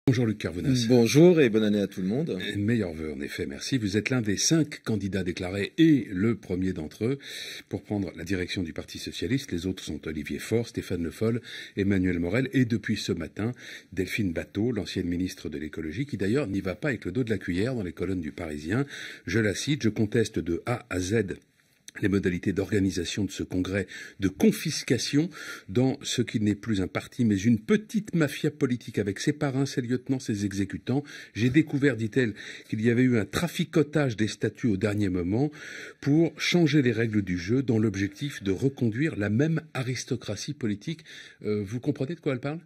Bonjour Luc Carvounas. Bonjour et bonne année à tout le monde. Meilleurs vœux en effet, merci. Vous êtes l'un des 5 candidats déclarés et le premier d'entre eux pour prendre la direction du Parti Socialiste. Les autres sont Olivier Faure, Stéphane Le Foll, Emmanuel Morel et depuis ce matin, Delphine Batho, l'ancienne ministre de l'écologie, qui d'ailleurs n'y va pas avec le dos de la cuillère dans les colonnes du Parisien. Je la cite, je conteste de A à Z les modalités d'organisation de ce congrès de confiscation dans ce qui n'est plus un parti mais une petite mafia politique avec ses parrains, ses lieutenants, ses exécutants. J'ai découvert, dit-elle, qu'il y avait eu un traficotage des statuts au dernier moment pour changer les règles du jeu dans l'objectif de reconduire la même aristocratie politique. Vous comprenez de quoi elle parle ?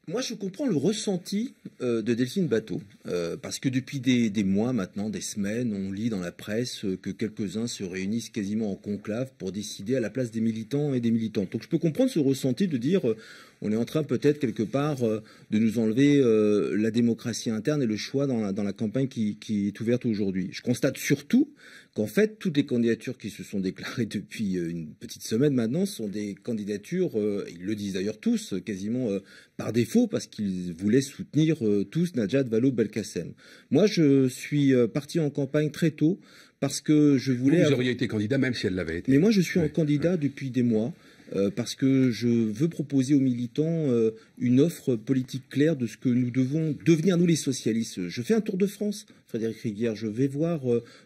Moi, je comprends le ressenti de Delphine Batho, parce que depuis des mois maintenant, des semaines, on lit dans la presse que quelques-uns se réunissent quasiment en conclave pour décider à la place des militants et des militantes. Donc je peux comprendre ce ressenti de dire on est en train peut-être quelque part de nous enlever la démocratie interne et le choix dans la campagne qui est ouverte aujourd'hui. Je constate surtout qu'en fait, toutes les candidatures qui se sont déclarées depuis une petite semaine maintenant sont des candidatures, ils le disent d'ailleurs tous, quasiment par défaut, parce qu'ils voulaient soutenir tous Najat Vallaud-Belkacem. Moi, je suis parti en campagne très tôt parce que je voulais... Vous auriez été candidat même si elle l'avait été. Mais moi, je suis un candidat depuis des mois. Parce que je veux proposer aux militants une offre politique claire de ce que nous devons devenir, nous les socialistes. Je fais un tour de France, Frédéric Rivière, je vais voir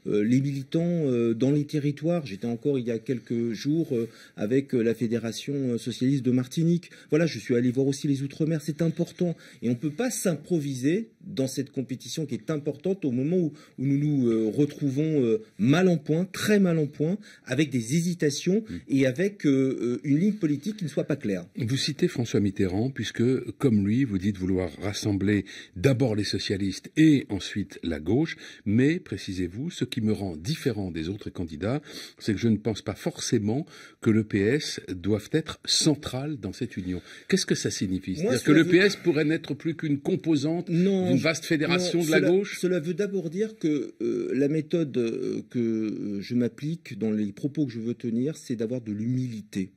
les militants dans les territoires. J'étais encore il y a quelques jours avec la Fédération socialiste de Martinique. Voilà, je suis allé voir aussi les Outre-mer, c'est important. Et on ne peut pas s'improviser dans cette compétition qui est importante au moment où nous nous retrouvons mal en point, très mal en point, avec des hésitations et avec une ligne politique qui ne soit pas claire. Vous citez François Mitterrand, puisque, comme lui, vous dites vouloir rassembler d'abord les socialistes et ensuite la gauche, mais, précisez-vous, ce qui me rend différent des autres candidats, c'est que je ne pense pas forcément que le PS doive être central dans cette union. Qu'est-ce que ça signifie ? C'est-à-dire que le PS pourrait n'être plus qu'une composante d'une vaste fédération de la gauche ? Cela veut d'abord dire que la méthode que je m'applique dans les propos que je veux tenir, c'est d'avoir de l'humilité.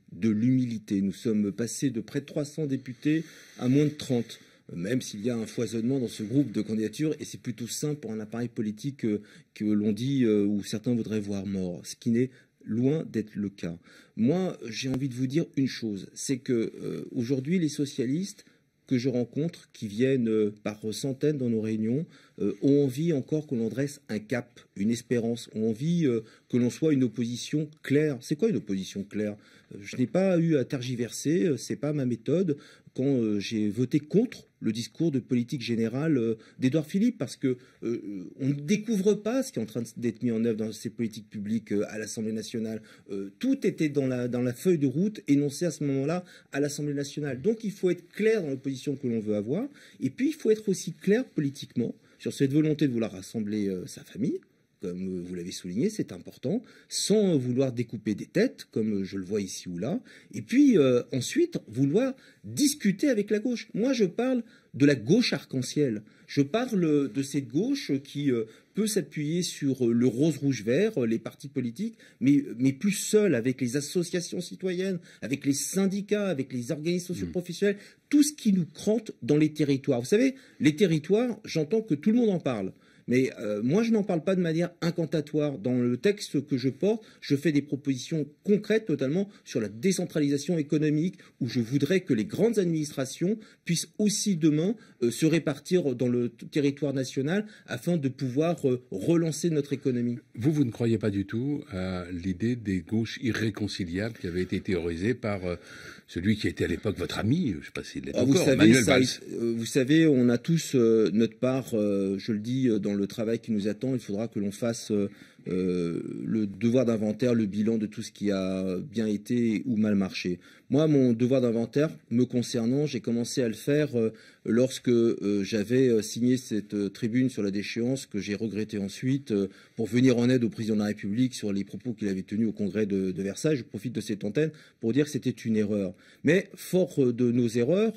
Nous sommes passés de près de 300 députés à moins de 30, même s'il y a un foisonnement dans ce groupe de candidatures, et c'est plutôt simple pour un appareil politique que l'on dit ou certains voudraient voir mort, ce qui n'est loin d'être le cas. Moi, j'ai envie de vous dire une chose, c'est que aujourd'hui, les socialistes que je rencontre, qui viennent par centaines dans nos réunions, ont envie encore que l'on dresse un cap, une espérance, ont envie que l'on soit une opposition claire. C'est quoi une opposition claire ? Je n'ai pas eu à tergiverser, c'est pas ma méthode, quand j'ai voté contre le discours de politique générale d'Édouard Philippe, parce que on ne découvre pas ce qui est en train d'être mis en œuvre dans ces politiques publiques à l'Assemblée nationale. Tout était dans la feuille de route énoncée à ce moment-là à l'Assemblée nationale. Donc il faut être clair dans la position que l'on veut avoir, et puis il faut être aussi clair politiquement sur cette volonté de vouloir rassembler sa famille. Comme vous l'avez souligné, c'est important, sans vouloir découper des têtes, comme je le vois ici ou là, et puis ensuite vouloir discuter avec la gauche. Moi, je parle de la gauche arc-en-ciel. Je parle de cette gauche qui peut s'appuyer sur le rose, rouge, vert, les partis politiques, mais plus seul, avec les associations citoyennes, avec les syndicats, avec les organismes socioprofessionnels, tout ce qui nous crante dans les territoires. Vous savez, les territoires, j'entends que tout le monde en parle. Mais moi, je n'en parle pas de manière incantatoire. Dans le texte que je porte, je fais des propositions concrètes, notamment sur la décentralisation économique, où je voudrais que les grandes administrations puissent aussi demain se répartir dans le territoire national afin de pouvoir relancer notre économie. Vous ne croyez pas du tout à l'idée des gauches irréconciliables qui avait été théorisée par celui qui était à l'époque votre ami, je ne sais pas s'il l'est encore, Manuel Valls. Vous savez, on a tous notre part, je le dis, dans le travail qui nous attend. Il faudra que l'on fasse le devoir d'inventaire, le bilan de tout ce qui a bien été ou mal marché. Moi, mon devoir d'inventaire me concernant, j'ai commencé à le faire lorsque j'avais signé cette tribune sur la déchéance que j'ai regretté ensuite pour venir en aide au président de la République sur les propos qu'il avait tenus au congrès de Versailles. Je profite de cette antenne pour dire que c'était une erreur. Mais fort de nos erreurs,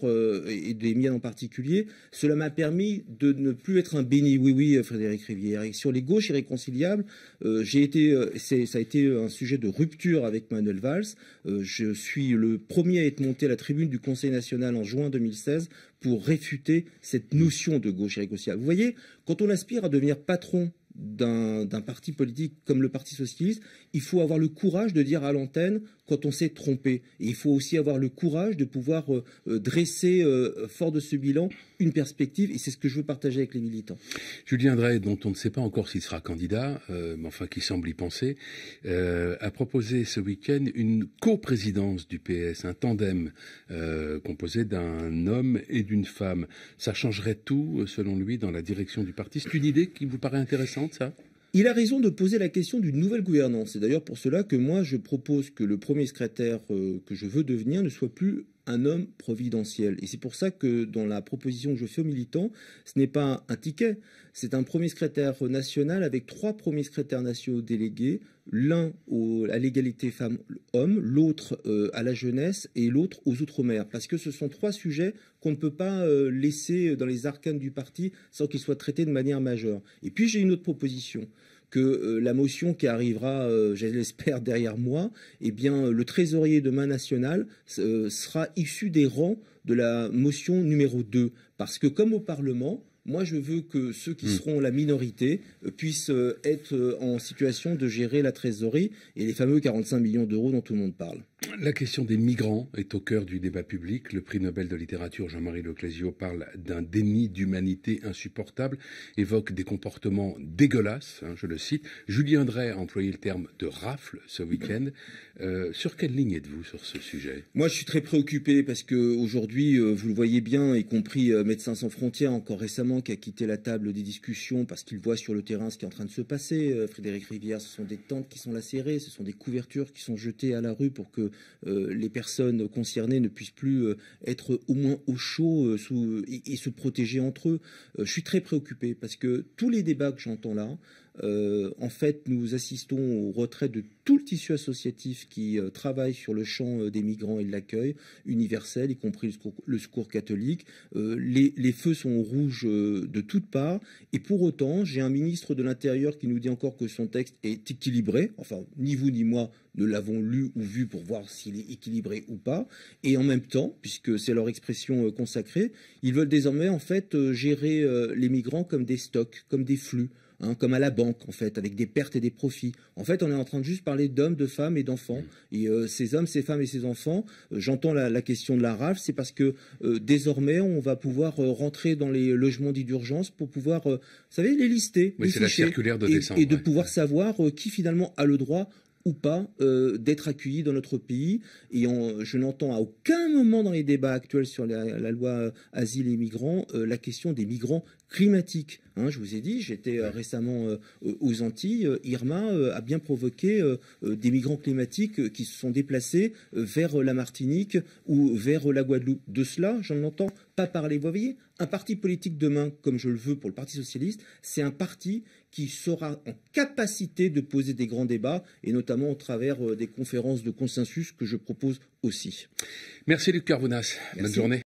et des miennes en particulier, cela m'a permis de ne plus être un béni oui-oui, Frédéric Rivière. Et sur les gauches irréconciliables, Ça a été un sujet de rupture avec Manuel Valls. Je suis le premier à être monté à la tribune du Conseil national en juin 2016 pour réfuter cette notion de gauche irréconciliable. Vous voyez, quand on aspire à devenir patron d'un parti politique comme le Parti socialiste, il faut avoir le courage de dire à l'antenne quand on s'est trompé. Et il faut aussi avoir le courage de pouvoir dresser, fort de ce bilan, une perspective. Et c'est ce que je veux partager avec les militants. Julien Drey, dont on ne sait pas encore s'il sera candidat, mais enfin qui semble y penser, a proposé ce week-end une coprésidence du PS, un tandem composé d'un homme et d'une femme. Ça changerait tout, selon lui, dans la direction du parti. C'est une idée qui vous paraît intéressante, ça ? Il a raison de poser la question d'une nouvelle gouvernance. C'est d'ailleurs pour cela que moi, je propose que le premier secrétaire que je veux devenir ne soit plus un homme providentiel. Et c'est pour ça que dans la proposition que je fais aux militants, ce n'est pas un ticket, c'est un premier secrétaire national avec 3 premiers secrétaires nationaux délégués, l'un à l'égalité femmes-hommes, l'autre à la jeunesse et l'autre aux outre-mer. Parce que ce sont 3 sujets qu'on ne peut pas laisser dans les arcanes du parti sans qu'ils soient traités de manière majeure. Et puis j'ai une autre proposition, que la motion qui arrivera, je l'espère, derrière moi, eh bien, le trésorier demain national sera issu des rangs de la motion numéro 2. Parce que comme au Parlement, moi, je veux que ceux qui seront la minorité puissent être en situation de gérer la trésorerie et les fameux 45 millions d'euros dont tout le monde parle. La question des migrants est au cœur du débat public. Le prix Nobel de littérature Jean-Marie Leclésio parle d'un déni d'humanité insupportable, évoque des comportements dégueulasses, je le cite. Julien Drey a employé le terme de rafle ce week-end. Sur quelle ligne êtes-vous sur ce sujet ? Moi, je suis très préoccupé parce qu'aujourd'hui, vous le voyez bien, y compris Médecins sans frontières, encore récemment, qui a quitté la table des discussions parce qu'il voit sur le terrain ce qui est en train de se passer. Frédéric Rivière, ce sont des tentes qui sont lacérées, ce sont des couvertures qui sont jetées à la rue pour que les personnes concernées ne puissent plus être au moins au chaud et se protéger entre eux. Je suis très préoccupé parce que tous les débats que j'entends là, en fait, nous assistons au retrait de tout le tissu associatif qui travaille sur le champ des migrants et de l'accueil universel, y compris le secours catholique. Les feux sont rouges de toutes parts. Et pour autant, j'ai un ministre de l'Intérieur qui nous dit encore que son texte est équilibré. Enfin, ni vous ni moi ne l'avons lu ou vu pour voir s'il est équilibré ou pas. Et en même temps, puisque c'est leur expression consacrée, ils veulent désormais en fait gérer les migrants comme des stocks, comme des flux. Comme à la banque, en fait, avec des pertes et des profits. En fait, on est en train de juste parler d'hommes, de femmes et d'enfants. Et ces hommes, ces femmes et ces enfants, j'entends la question de la rafle, c'est parce que désormais, on va pouvoir rentrer dans les logements dits d'urgence pour pouvoir, vous savez, les lister, oui, les c'est la circulaire de décembre. Et de pouvoir savoir qui finalement a le droit ou pas d'être accueillis dans notre pays. Et je n'entends à aucun moment dans les débats actuels sur la loi Asile et migrants la question des migrants climatiques. Je vous ai dit, j'étais récemment aux Antilles. Irma a bien provoqué des migrants climatiques qui se sont déplacés vers la Martinique ou vers la Guadeloupe. De cela, j'en entends pas parler. Vous voyez, un parti politique demain, comme je le veux pour le Parti socialiste, c'est un parti qui sera en capacité de poser des grands débats, et notamment au travers des conférences de consensus que je propose aussi. Merci Luc Carvounas. Bonne journée.